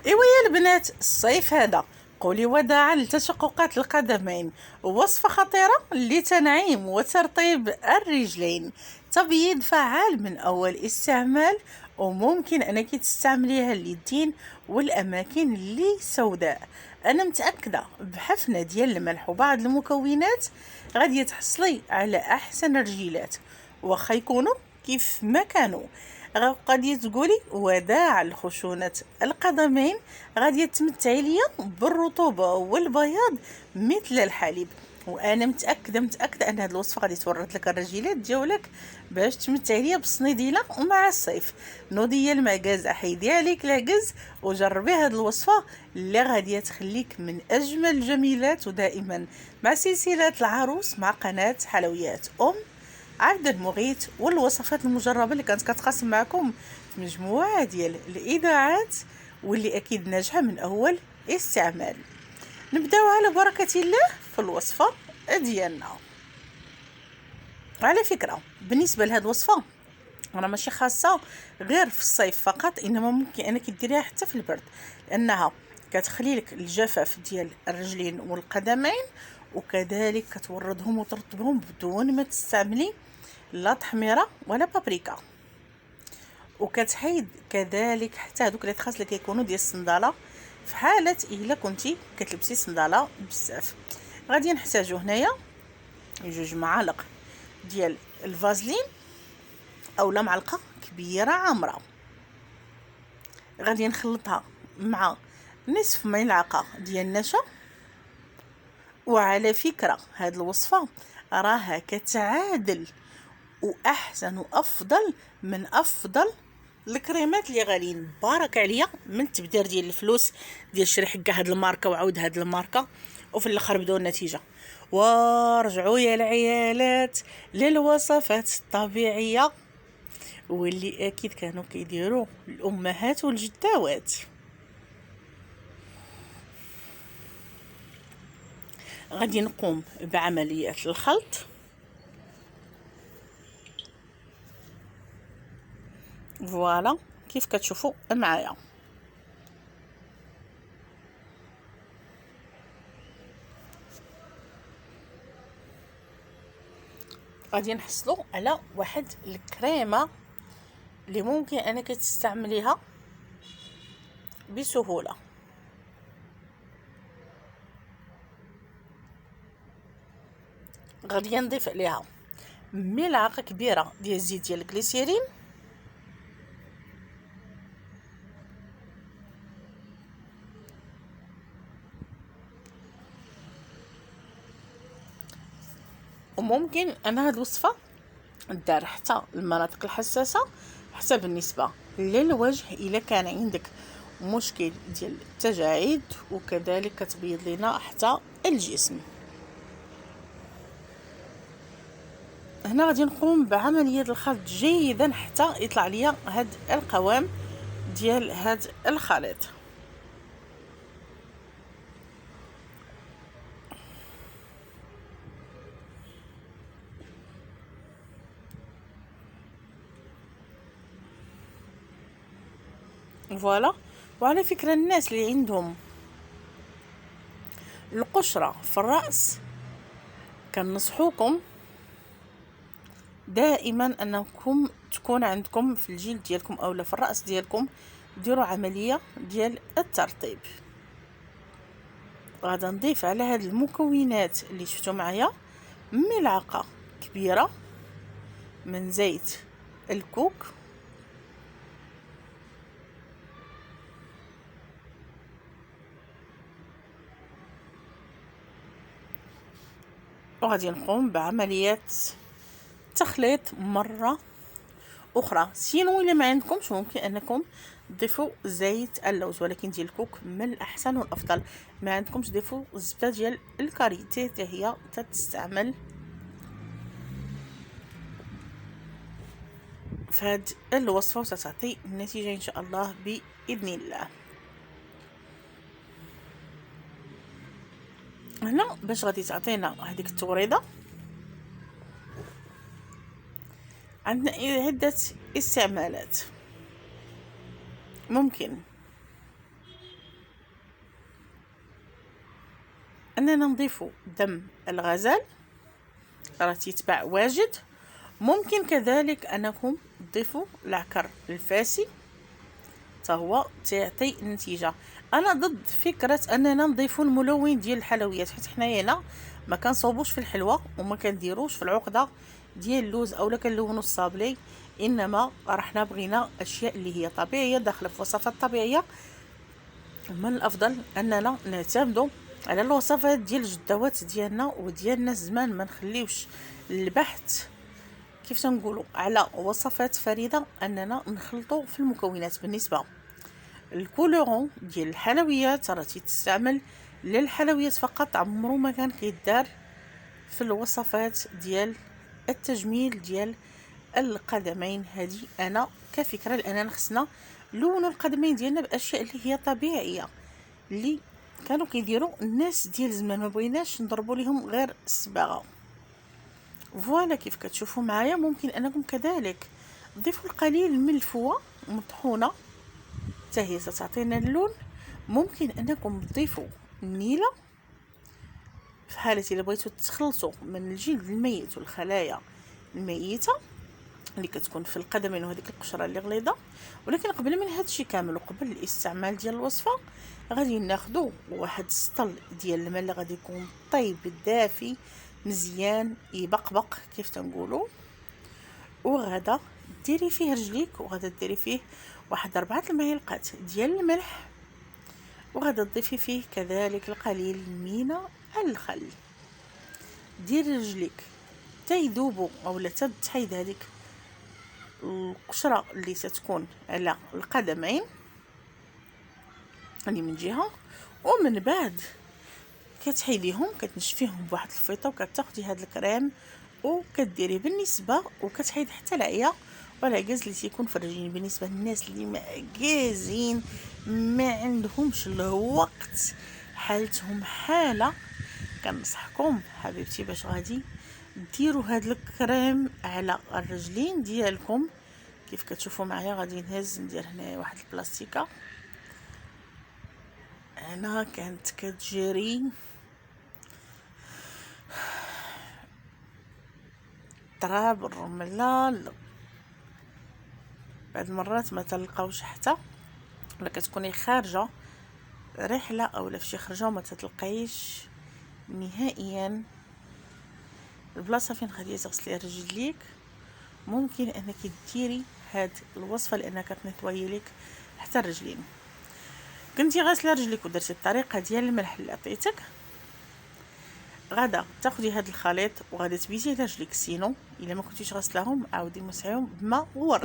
ايوا يا البنات، الصيف هذا قولي وداعا لتشققات القدمين. وصفة خطيرة لتنعيم وترطيب الرجلين. تبييض فعال من أول استعمال، وممكن أنك تستعمليها لليدين والأماكن اللي سوداء. أنا متأكدة بحفنة ديال الملح وبعض المكونات غادي تحصلي على أحسن رجيلات، واخا يكونوا كيف ما كانوا. غادي تقولي وداع لخشونة القدمين، غادي تمتعي ليا بالرطوبة والبياض مثل الحليب. وانا متاكده ان هذه الوصفه غادي تورط لك الرجيلات ديالك باش تمتعي ليا بالصنيديله ومع الصيف. نوضي المعكاز حيدي عليك العكز وجربي هذه الوصفه اللي غادي تخليك من اجمل الجميلات. ودائما مع سلسله العروس مع قناه حلويات عبد المغيث، والوصفات المجربه اللي كانت كتقاسم معكم في مجموعه ديال الاذاعات واللي اكيد ناجحه من اول استعمال. نبداو على بركه الله في الوصفه ديالنا. على فكره بالنسبه لهاد الوصفه انا ماشي خاصه غير في الصيف فقط، انما ممكن انك ديريها حتى في البرد، لانها كتخلي لك الجفاف ديال الرجلين والقدمين، وكذلك كتوردهم وترطبهم بدون ما تستعملي لا تحميره ولا بابريكا. وكتحيد كذلك حتى هذوك اللي تخاص اللي كيكونوا ديال الصنداله في حاله الا كنتي كتلبسي صنداله بزاف. غادي نحتاجو هنايا 2 معالق ديال الفازلين اولا معلقه كبيره عامره. غادي نخلطها مع نصف ملعقه ديال النشا. وعلى فكره هاد الوصفه راها كتعادل واحسن وافضل من افضل الكريمات اللي غاليين. بارك عليا من التبدير ديال الفلوس ديال شري حكا هاد الماركه وعاود هاد الماركه وفي الاخر بداو النتيجه. ورجعوا يا العيالات للوصفات الطبيعيه واللي اكيد كانوا كيديروا الامهات والجداوات. غادي نقوم بعمليه الخلط. فوالا كيف كتشوفوا معايا. غادي نحصلوا على واحد الكريمه اللي ممكن انك تستعمليها بسهوله. غادي نضيف عليها ملعقه كبيره ديال الزيت ديال الجليسيرين، وممكن انا هاد الوصفه دار حتى المناطق الحساسه، حتى بالنسبه للوجه الا كان عندك مشكل ديال التجاعيد، وكذلك كتبيض لنا حتى الجسم. هنا غادي نقوم بعمليه الخلط جيدا حتى يطلع ليا هاد القوام ديال هاد الخليط. فوالا. وعلى فكره الناس اللي عندهم القشره في الراس كنصحوكم دائما انكم تكون عندكم في الجلد ديالكم اولا في الراس ديالكم ديروا عمليه ديال الترطيب. غادا نضيف على هاد المكونات اللي شفتوا معايا ملعقه كبيره من زيت الكوك، وغادي نقوم بعمليه تخليط مره اخرى. سينو الا ما عندكمش ممكن انكم تضيفوا زيت اللوز، ولكن ديال الكوك من الاحسن والافضل. ما عندكمش ضيفوا الزبده ديال الكاريتي حتى هي تستعمل في هاد الوصفه وستعطي النتيجه ان شاء الله باذن الله. هنا باش غادي تعطينا هذيك التوريضه عندنا عده استعمالات. ممكن اننا نضيف دم الغزال راه تيتباع واجد. ممكن كذلك انكم تضيفوا العكر الفاسي، حتى هو تعطي نتيجه. انا ضد فكره اننا نضيفوا الملون ديال الحلويات، حيت حنايا هنا ما كنصوبوش في الحلوى وما كنديروش في العقده ديال اللوز اولا كنلونوا الصابلي، انما راه حنا بغينا اشياء اللي هي طبيعيه داخله في وصفات طبيعيه. من الافضل اننا نعتمدوا على الوصفات ديال الجدوات ديالنا وديالنا زمان، ما نخليوش البحث كيف تنقولوا على وصفات فريده اننا نخلطوا في المكونات. بالنسبه الكولورون ديال الحلويات راه تستعمل للحلويات فقط، عمره ما كان كيدار في الوصفات ديال التجميل ديال القدمين. هذه انا كفكره، لاننا خصنا لونوا القدمين ديالنا باشياء اللي هي طبيعيه اللي كانوا كيديروا الناس ديال زمان، ما بغيناش نضربوا لهم غير الصباغه. فوالا كيف كتشوفوا معايا. ممكن انكم كذلك تضيفوا القليل من الفوه مطحونه حتى هي ستعطينا اللون. ممكن انكم تضيفوا النيله في حاله الا بغيتوا تخلصوا من الجلد الميت والخلايا الميته اللي كتكون في القدمين وهذيك القشره اللي غليظه. ولكن قبل من هذا الشيء كامل وقبل الاستعمال ديال الوصفه غادي ناخذوا واحد السطل ديال الماء اللي غادي يكون طيب دافي مزيان يبقبق كيف تنقولوا، وغادا ديري فيه رجليك وغادا ديري فيه واحد 4 المعالق ديال الملح، وغادا تضيفي فيه كذلك القليل من الخل. ديري رجليك تيذوبوا اولا تحيد هذيك القشره اللي ستكون على القدمين اللي من جهه، ومن بعد كتحيديهم كتنشفيهم بواحد الفيطه وكتاخدي هذا الكريم وكديريه بالنسبه وكتحيد حتى العيا والعكاز اللي تيكون في الرجلين. بالنسبه للناس اللي معكازين ما عندهمش الوقت، حالتهم حاله، كنصحكم حبيبتي باش غادي ديروا هذا الكريم على الرجلين ديالكم كيف كتشوفوا معايا. غادي نهز ندير هنا واحد البلاستيكه هنا كانت كتجري التراب الرمله، بعض المرات ما تلقاوش حتى ولا كتكوني خارجه رحله اولا فشي خرجه وما تتلقايش نهائيا البلاصه فين غادي تغسلي رجليك. ممكن انك ديري هاد الوصفه لانها كتنيطوي لك حتى الرجلين. كنتي غاسله رجليك ودرتي الطريقه ديال الملح اللي عطيتك، غادا تاخدي هاد الخليط وغادي تبيتي على رجليك. سينو الا ما كنتيش غاسلاهم عاودي مسحيهم بماء وورد.